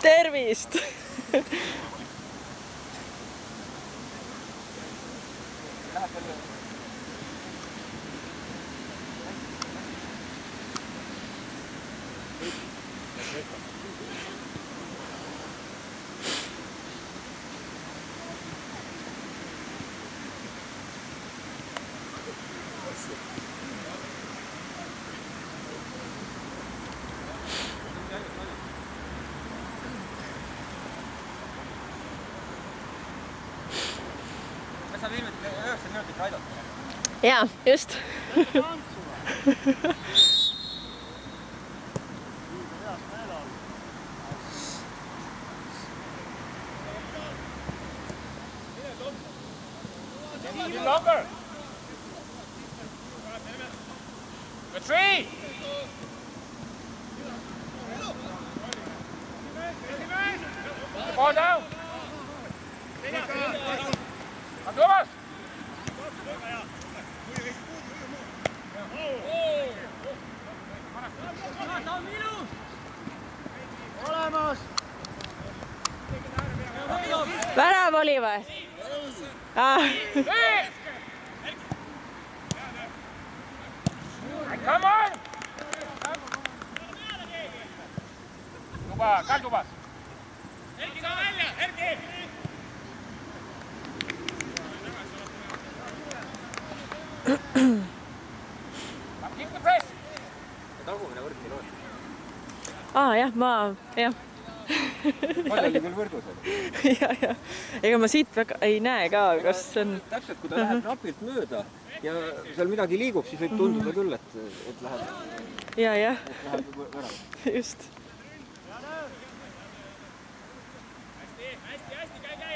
Tervist! Kas sa viimati 9 minutit aidata? Jaa, just. Longer! The tree! The ball down! Thomas! Värav oli või? Come on! Tuba, käi tubas! Erki, saa välja! Erki! Keep the press! Tagumine võrk ei loodi. Jah, jah. Pall oli küll võrdus. Ja. Ega ma siit väga ei näe ka, kas see on... Täpselt, kui ta läheb napilt mööda ja seal midagi liigub, siis võib tunduda küll, et läheb... Ja. Et läheb värav. Just. Hästi, käi!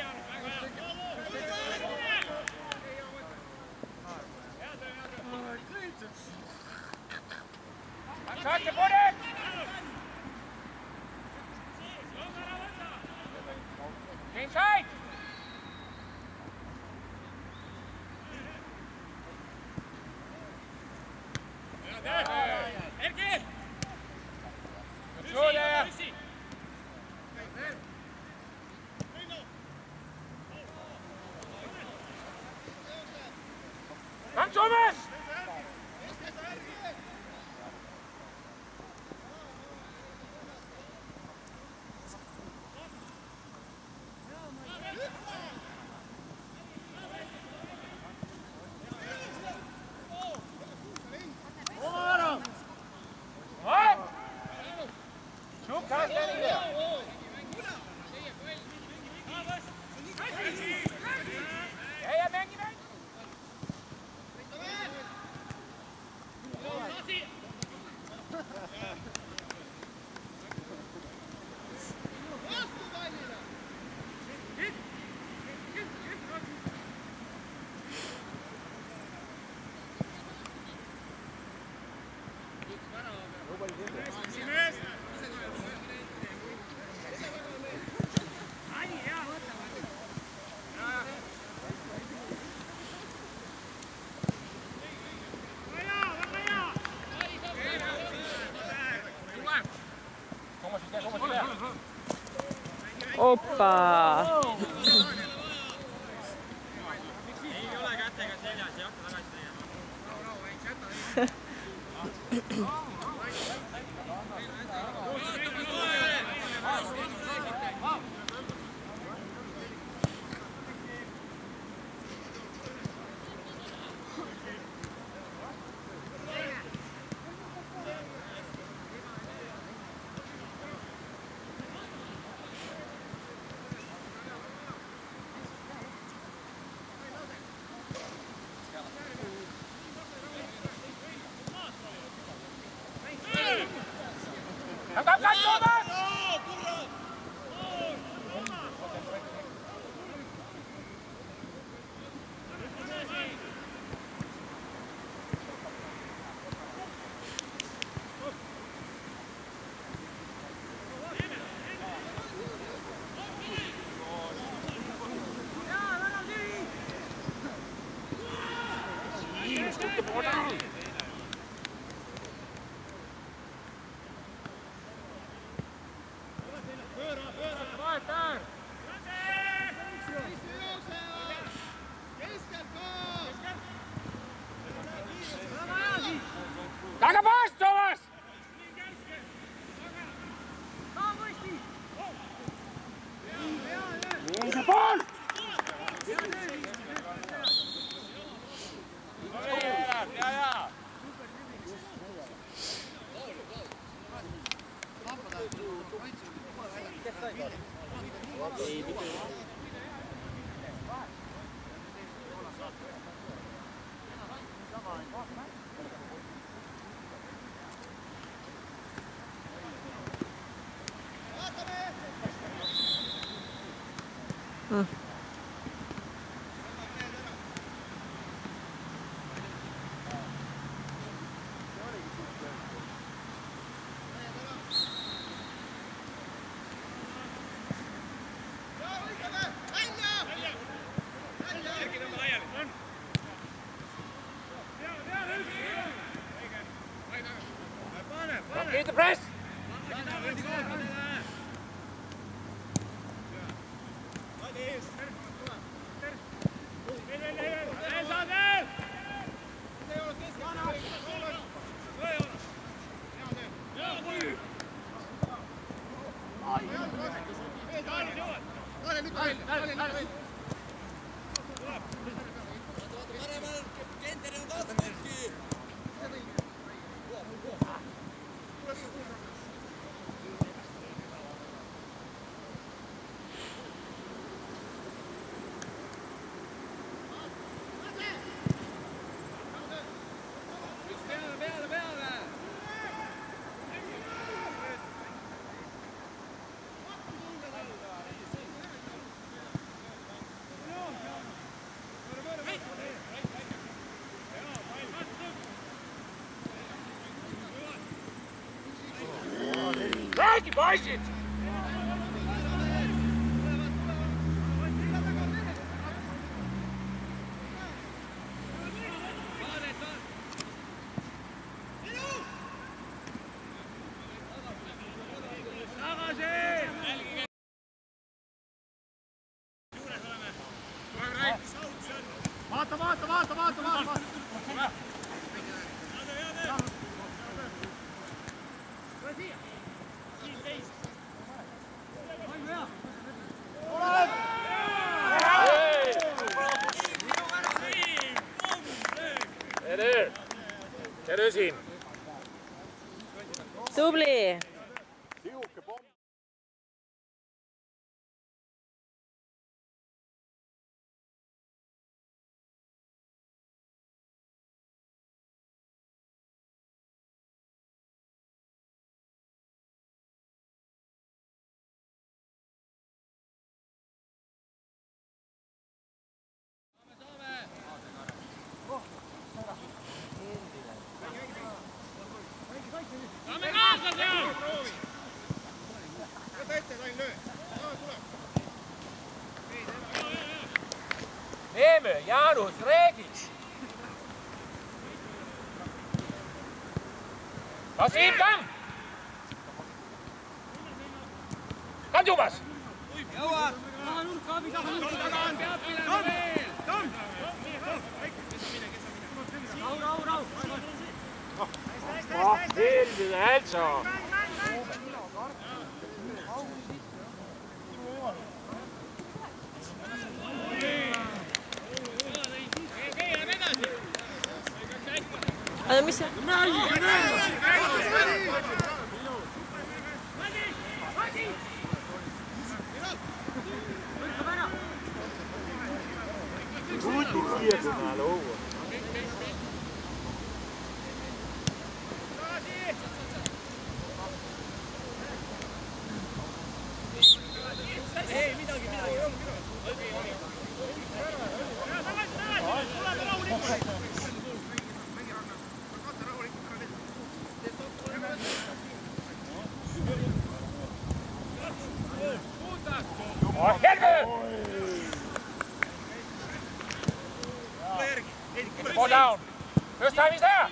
Saad ja pone! Inside! Erki! Good there! Come Thomas! Oppa! Ei ole kätega seljas, ei hakka tagasi tegema. Complete the press. Räägi poisid! Vaata! Tere siin! Tubli! Neeme, Jaanus, räägiks! Kasim, kam! Kandumas! Jõuad! Taha nurka, abi taha nurka! Peab minema veel! Rahu! Selline Elsa! Aga mis see? Ei, midagi. Ball down. First time is there.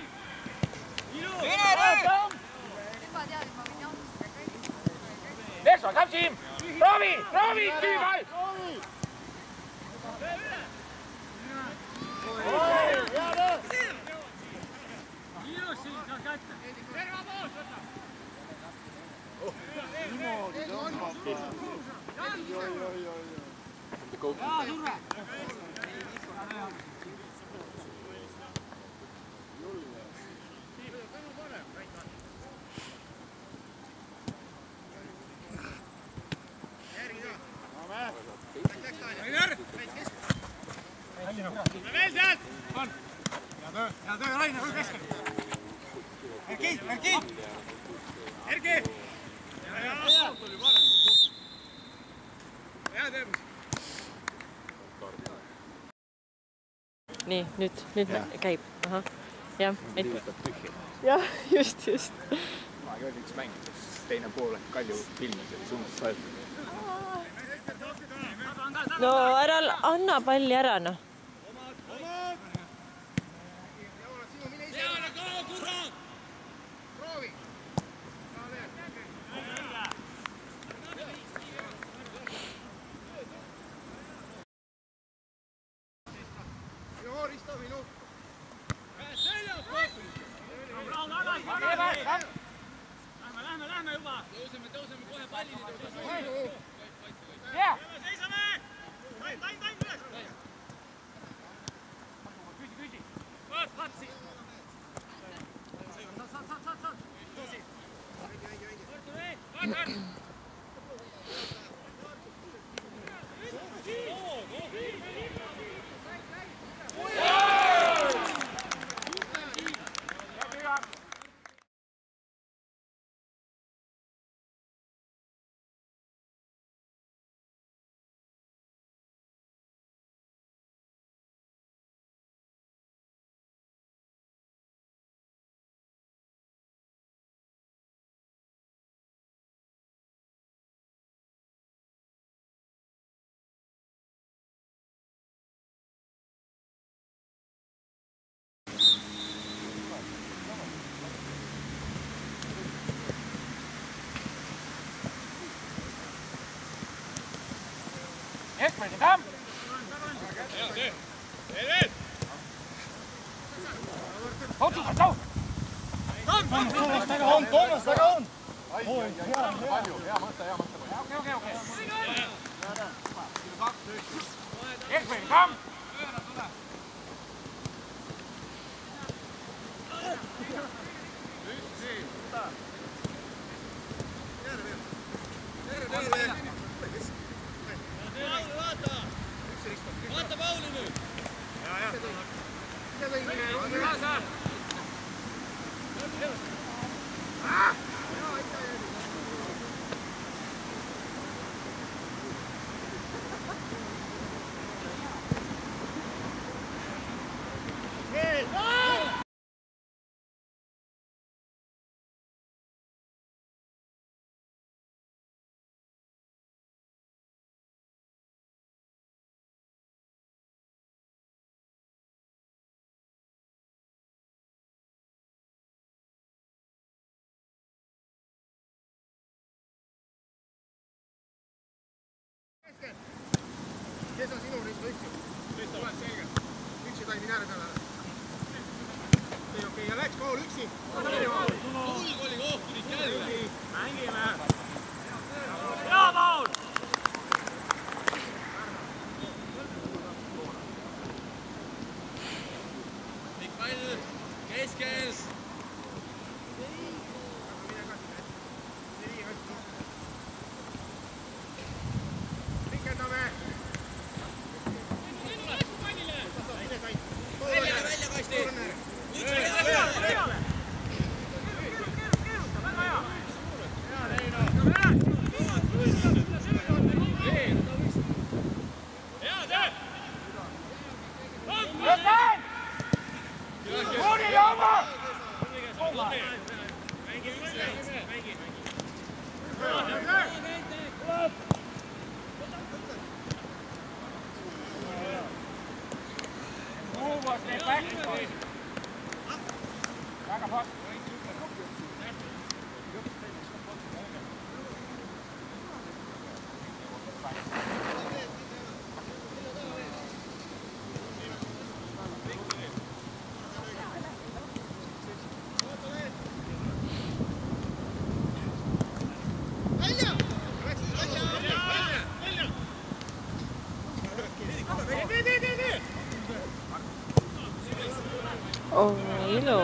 Next one, come Jim. Proovi, tüübal. Hea töö, Rainer, ole keskel. Erki! Erki! Hea töö. Nii, nüüd käib. Aha. Jah, jah, just. Ma ei olnud üks mäng, teine pool Kalju filmis oli suunas saetud. No ära anna palli ära, noh. Lähme juba! Tõuseme kohe pallini! Seisame! Tain üles! Küsi! Vaat siis! Saad! Ekspert, Tamm! Otsusad, Tamm! Toomas taga on! Hea mõte. Okei. Ekspert, Tamm! Vaata Pauli nüüd! Kes on sinu ristu üksi? Tuleb selge. Üksi ta ei mine ära peale. Okei, ja läks Paul üksi. Tulg oli kohtunik jälle. Mängime. Hea Paul! Pikk pall. Keskes. Oh, ilu.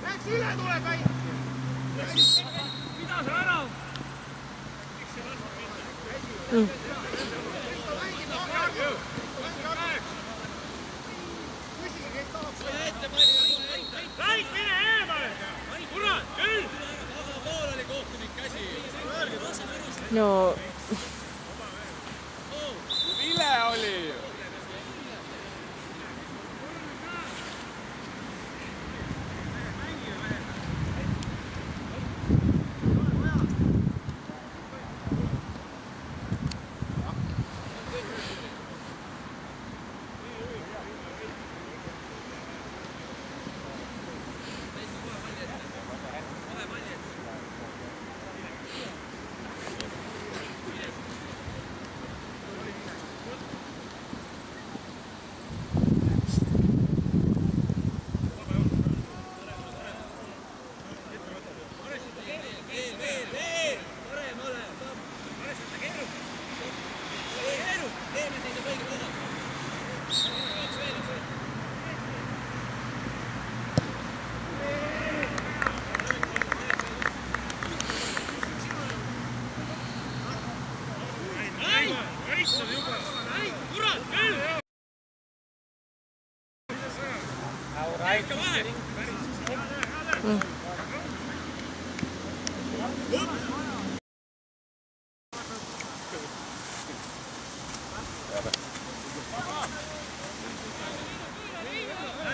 Läks üle, tuleb väi! Mida sa ära? Mängib, No Vile oli ju.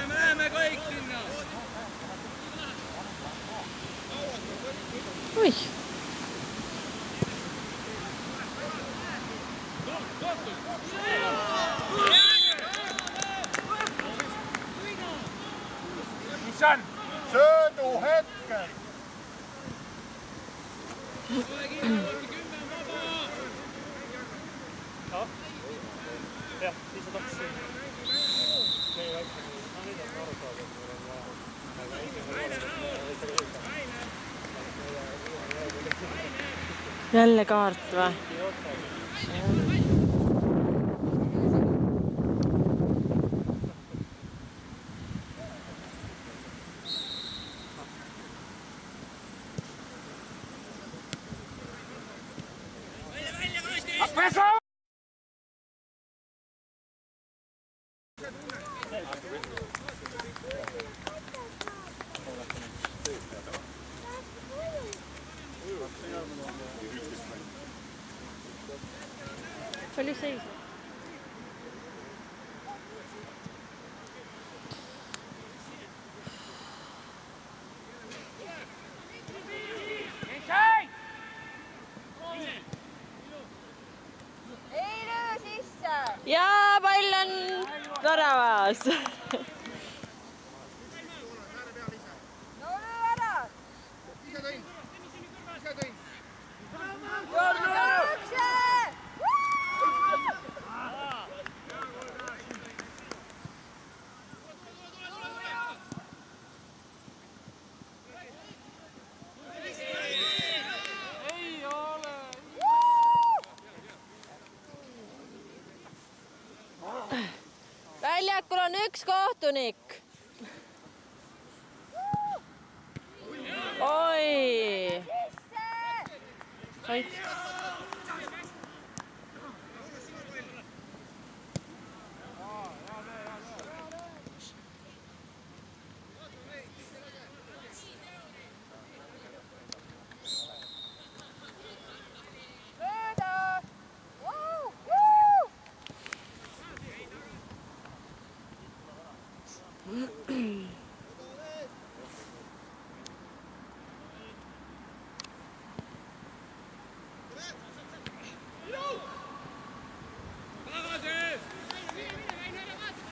Läheme kõik sinna. Oi. Mis on? Söödu hetkel! Jah, siis sa tahtsid meie väikse, nüüd on aru saada, aga Jälle kaart või? Oli seis. Ei löö sisse! Ja pall on väravas. No löö ära! Ise tõin. Jookse! Väljakul on üks kohtunik. Oi. Sait. Mööda!